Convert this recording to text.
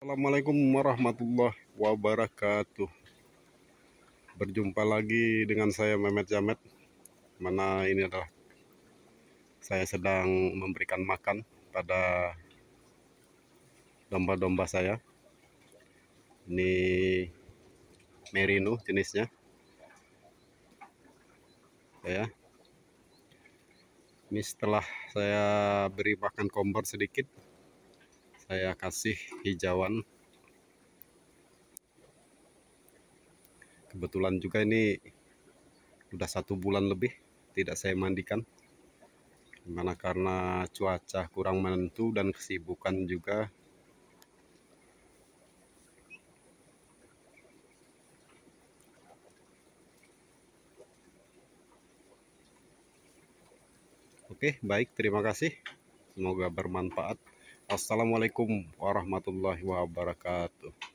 Assalamualaikum warahmatullahi wabarakatuh. Berjumpa lagi dengan saya Mehmet Jamet. Mana ini adalah saya sedang memberikan makan pada domba-domba saya. Ini merino jenisnya. Ya. Ini setelah saya beri makan kompor sedikit, saya kasih hijauan. Kebetulan juga ini udah 1 bulan lebih tidak saya mandikan, dimana karena cuaca kurang menentu dan kesibukan juga. Oke, baik, terima kasih, semoga bermanfaat. Assalamualaikum warahmatullahi wabarakatuh.